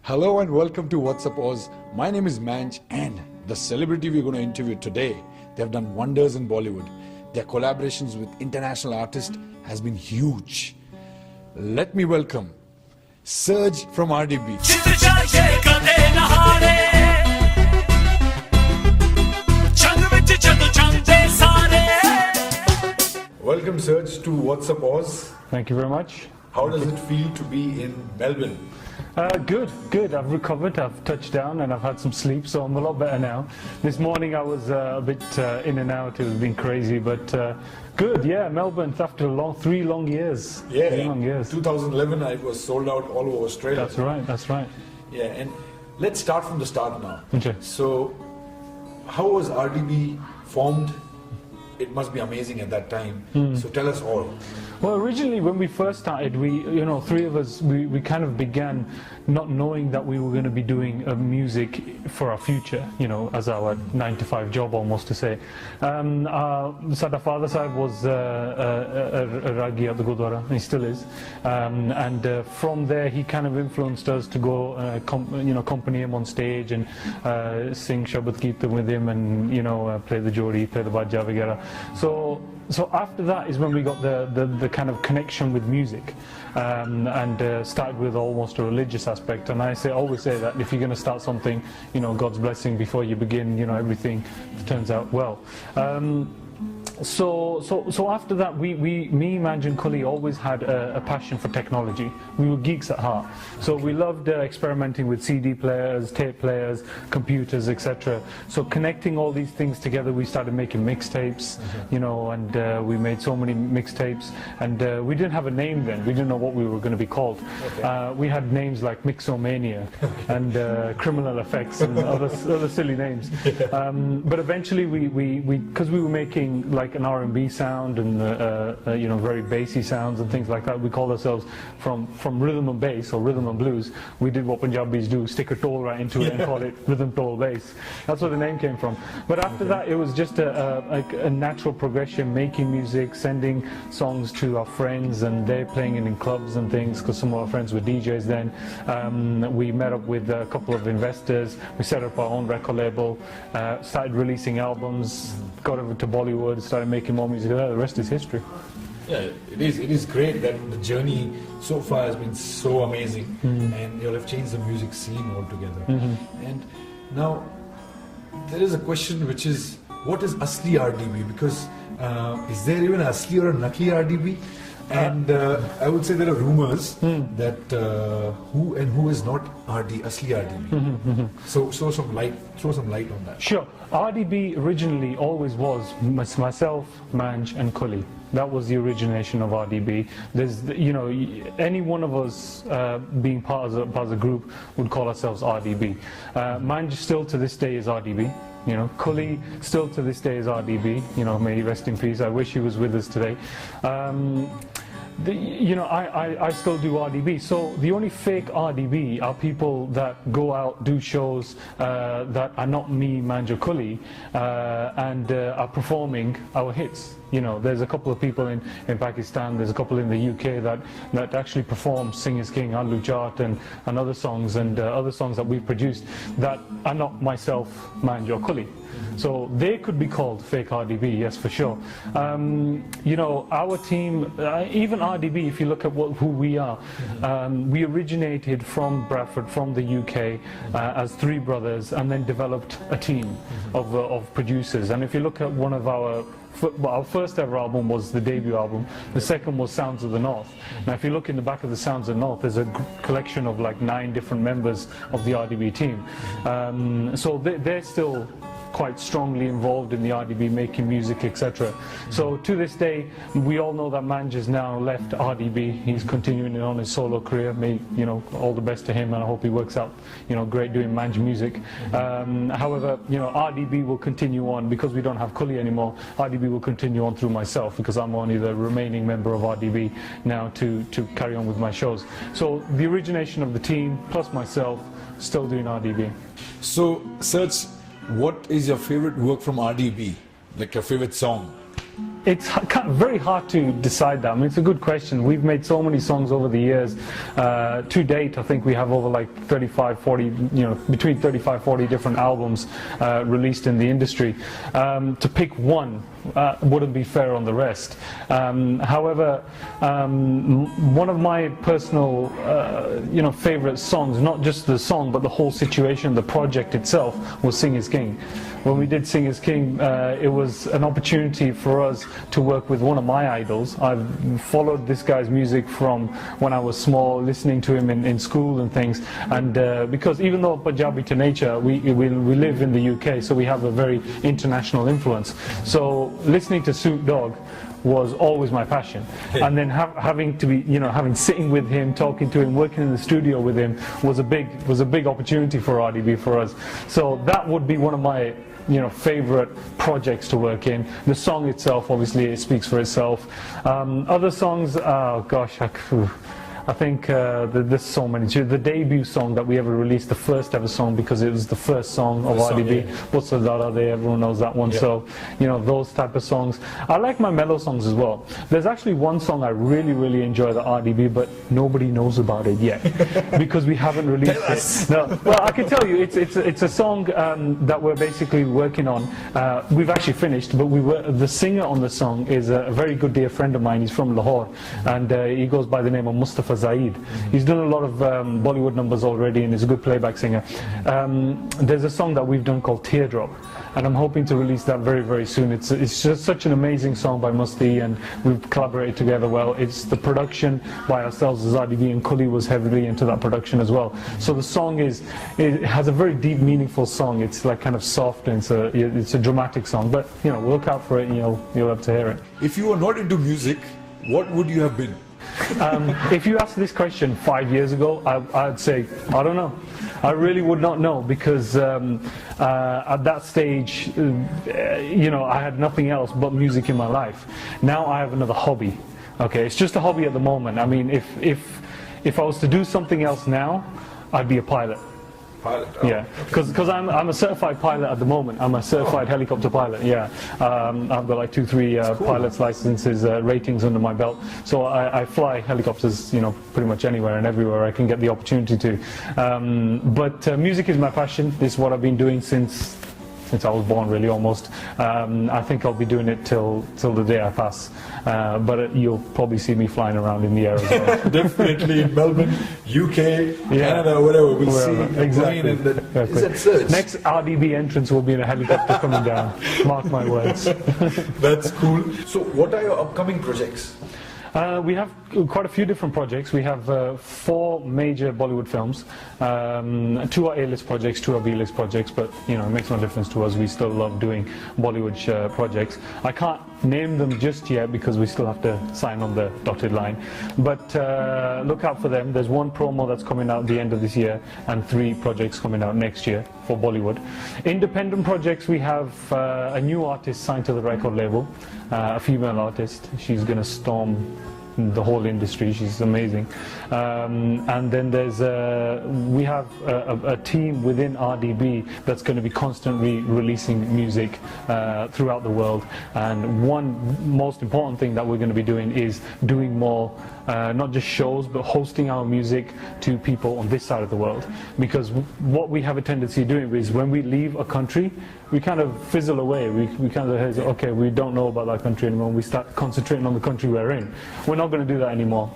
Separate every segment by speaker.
Speaker 1: Hello and welcome to What's Up Oz. My name is Manj, and the celebrity we're going to interview today, they have done wonders in Bollywood. Their collaborations with international artists has been huge. Let me welcome Surge from RDB. Welcome Surge to What's Up Oz.
Speaker 2: Thank you very much.
Speaker 1: How does it feel to be in Melbourne?
Speaker 2: Good. I've recovered, I've touched down and I've had some sleep, so I'm a lot better now. This morning I was a bit in and out, it was been crazy, but good, yeah, Melbourne after 3 long years.
Speaker 1: Yeah,
Speaker 2: 3 long years.
Speaker 1: 2011 I was sold out all over Australia.
Speaker 2: That's right.
Speaker 1: Yeah, and let's start from the start now.
Speaker 2: Okay.
Speaker 1: So, how was RDB formed? It must be amazing at that time. So tell us all.
Speaker 2: Well, originally when we first started, three of us, we kind of began not knowing that we were going to be doing music for our future, as our 9-to-5 job almost to say. Sada father sahib was a ragi at the Gurdwara, he still is. And from there he kind of influenced us to go, accompany him on stage and sing Shabad Kirtan with him and, play the jodi, play the bajja, vagera. So after that is when we got the kind of connection with music, and started with almost a religious aspect. And I always say that if you're going to start something, God's blessing before you begin, everything turns out well. So after that, me, Manj and Kully always had a passion for technology. We were geeks at heart. So we loved experimenting with CD players, tape players, computers, etc. So connecting all these things together, we started making mixtapes, and we made so many mixtapes. And we didn't have a name then. We didn't know what we were going to be called. Okay. We had names like Mixomania and Criminal Effects and other silly names. But eventually, because we were making like an R&B sound and very bassy sounds and things like that. We called ourselves from rhythm and bass or rhythm and blues. We did what Punjabis do, stick a toll right into it and call it rhythm toll bass. That's where the name came from. But after that, it was just a natural progression, making music, sending songs to our friends, and they're playing it in clubs and things because some of our friends were DJs then. We met up with a couple of investors. We set up our own record label, started releasing albums, got over to Bollywood, started making more music. The rest is history.
Speaker 1: Yeah, it is great that the journey so far has been so amazing, and you'll have changed the music scene altogether. And now there is a question which is, what is Asli RDB? Because is there even Asli or a Nakli RDB? And I would say there are rumors that who and who is not Asli RDB. So throw some light on that.
Speaker 2: Sure. RDB originally always was myself, Manj and Kully. That was the origination of RDB. There's, any one of us being part of a group would call ourselves RDB. Manj still to this day is RDB. Kully still to this day is RDB. May he rest in peace. I wish he was with us today. I still do RDB. So the only fake RDB are people that go out, do shows that are not me, Manj or Kully, and are performing our hits. There's a couple of people in Pakistan, there's a couple in the UK that actually perform Sing is King, Allu Chart and other songs and other songs that we've produced that are not myself, Manj or Kully. So they could be called fake RDB, yes, for sure. Our team, even RDB, if you look at who we are, we originated from Bradford, from the UK, as 3 brothers, and then developed a team of producers. And if you look at one of our first ever album was the debut album. The second was Sounds of the North. Now if you look in the back of the Sounds of the North, there's a collection of like 9 different members of the RDB team. So they're still quite strongly involved in the RDB, making music, etc. So to this day, we all know that Manj has now left RDB. He's continuing on his solo career. May all the best to him, and I hope he works out great doing Manj music. However, RDB will continue on because we don't have Kully anymore. RDB will continue on through myself because I'm only the remaining member of RDB now to carry on with my shows. So the origination of the team plus myself still doing RDB.
Speaker 1: So, Serge, what is your favorite work from RDB? Like your favorite song?
Speaker 2: it's kind of very hard to decide that. I mean, it's a good question. We've made so many songs over the years. To date, I think we have over like 35, 40, you know, between 35, 40 different albums released in the industry. To pick one wouldn't be fair on the rest. However, one of my personal, you know, favorite songs, not just the song, but the whole situation, the project itself, was Sing Is King. When we did Sing Is King, it was an opportunity for us to work with one of my idols. I've followed this guy's music from when I was small, listening to him in school and things. And because even though Punjabi to nature, we live in the UK, so we have a very international influence. So listening to Snoop Dogg was always my passion, and then having to be, you know, sitting with him, talking to him, working in the studio with him was a big opportunity for RDB for us. So that would be one of my, you know, favorite projects to work in. The song itself, obviously, it speaks for itself. Other songs, oh gosh, I think there's so many. The debut song that we ever released, the first ever song, because it was the first song of RDB. What's the Dada Day? Everyone knows that one. Yeah. So, you know, those type of songs. I like my mellow songs as well. There's actually one song I really enjoy, the RDB, but nobody knows about it yet because we haven't released it. No, well, I can tell you, it's a song that we're basically working on. We've actually finished, but the singer on the song is a very good dear friend of mine. He's from Lahore, and he goes by the name of Mustafa Zaid. He's done a lot of Bollywood numbers already, and is a good playback singer. There's a song that we've done called Teardrop, and I'm hoping to release that very soon. It's just such an amazing song by Musti, and we've collaborated together well. It's the production by ourselves as RDB, and Kuli was heavily into that production as well. So the song it has a very deep, meaningful song. It's like kind of soft, and it's a dramatic song. But you know, look out for it, and you'll have to hear it.
Speaker 1: If you were not into music, what would you have been?
Speaker 2: If you asked this question 5 years ago, I'd say, I don't know. I really would not know, because at that stage, you know, I had nothing else but music in my life. Now I have another hobby. Okay, it's just a hobby at the moment. I mean, if I was to do something else now, I'd be a pilot.
Speaker 1: Pilot? Oh,
Speaker 2: yeah, because I'm a certified pilot at the moment. I'm a certified helicopter pilot. Yeah, I've got like 2-3 cool. Pilots licenses, ratings under my belt. So I fly helicopters, you know, pretty much anywhere and everywhere I can get the opportunity to. But music is my passion. This is what I've been doing since I was born, really, almost. I think I'll be doing it till the day I pass. But you'll probably see me flying around in the air as well.
Speaker 1: Definitely in Melbourne, UK, Canada, whatever. We'll
Speaker 2: wherever.
Speaker 1: See
Speaker 2: exactly.
Speaker 1: Is that search?
Speaker 2: Next RDB entrance will be in a helicopter coming down. Mark my words.
Speaker 1: That's cool. So what are your upcoming projects?
Speaker 2: We have quite a few different projects. We have 4 major Bollywood films. 2 are A-list projects, 2 are B-list projects, but you know, it makes no difference to us. We still love doing Bollywood projects. I can't name them just yet because we still have to sign on the dotted line. But look out for them. There's 1 promo that's coming out at the end of this year, and 3 projects coming out next year for Bollywood. Independent projects, we have a new artist signed to the record label, a female artist. She's going to storm the whole industry. She's amazing. And then we have a team within RDB that's going to be constantly releasing music throughout the world. And one most important thing that we're going to be doing is doing more, not just shows, but hosting our music to people on this side of the world. Because what we have a tendency of doing is when we leave a country, we kind of fizzle away. We kind of say, okay, we don't know about that country anymore. We start concentrating on the country we're in. We're not going to do that anymore.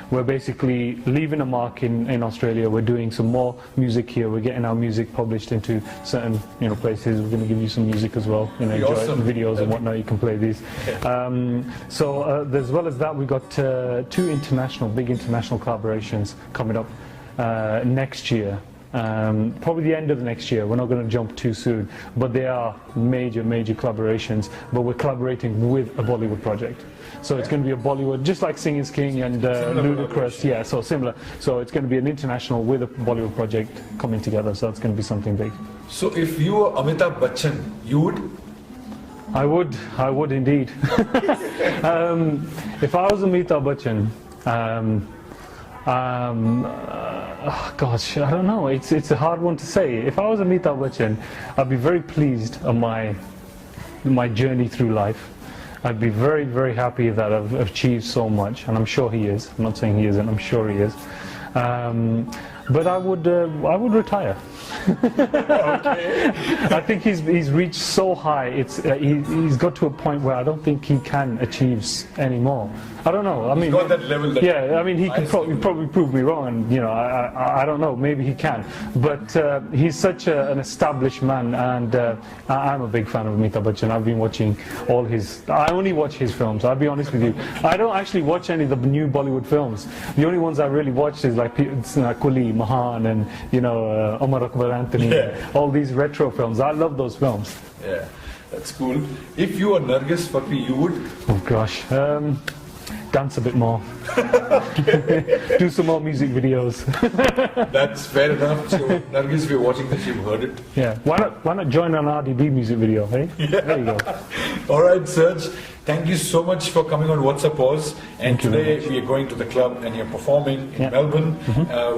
Speaker 2: We're basically leaving a mark in Australia. We're doing some more music here. We're getting our music published into certain places. We're going to give you some music as well. Enjoy awesome. Videos and whatnot. You can play these. So as well as that, we got 2 big international collaborations coming up next year. Probably the end of the next year. We're not going to jump too soon, but they are major collaborations. But we're collaborating with a Bollywood project, so it's going to be a Bollywood, just like Sing Is King and Ludacris. Yeah, so similar. So it's going to be an international with a Bollywood project coming together. So it's going to be something big.
Speaker 1: So if you were Amitabh Bachchan, you would?
Speaker 2: I would indeed. If I was Amitabh Bachchan. Gosh, I don't know. It's a hard one to say. If I was Amitabh Bachchan, I'd be very pleased on my journey through life. I'd be very, very happy that I've achieved so much, and I'm sure he is. I'm not saying he isn't. I'm sure he is. But I would retire. I think he's reached so high. He's got to a point where I don't think he can achieve any more. I don't know. I mean,
Speaker 1: got that level. That
Speaker 2: yeah, I mean, he could probably prove me wrong, and you know, I don't know. Maybe he can, but he's such an established man, and I'm a big fan of Amitabh Bachchan. I've been watching all his. I only watch his films. I'll be honest with you. I don't actually watch any of the new Bollywood films. The only ones I really watch is like Kuli, Mahan, and you know, Omar Akbar Anthony.
Speaker 1: Yeah.
Speaker 2: All these retro films. I love those films.
Speaker 1: Yeah, that's cool. If you were Nargis Fakri, you would?
Speaker 2: Oh gosh. Dance a bit more. Do some more music videos.
Speaker 1: That's fair enough. So, Nargis, if you're watching this, you've heard it.
Speaker 2: Yeah. Why not join an RDB music video, hey? Yeah. There you go.
Speaker 1: All right, Serge. Thank you so much for coming on What's Up Oz. And today we are going to the club and you're performing in Melbourne.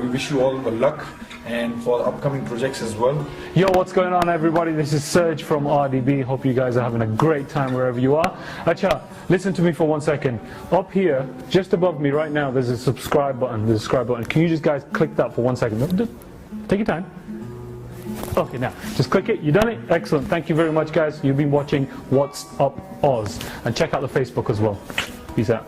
Speaker 1: We wish you all the luck and for the upcoming projects as well.
Speaker 2: Yo, what's going on, everybody? This is Serge from RDB. Hope you guys are having a great time wherever you are. Acha, listen to me for 1 second. Up here, just above me right now, there's a subscribe button. The subscribe button. Can you just guys click that for 1 second? Just take your time. Okay, now, just click it. You done it? Excellent. Thank you very much, guys. You've been watching What's Up Oz. And check out the Facebook as well. Peace out.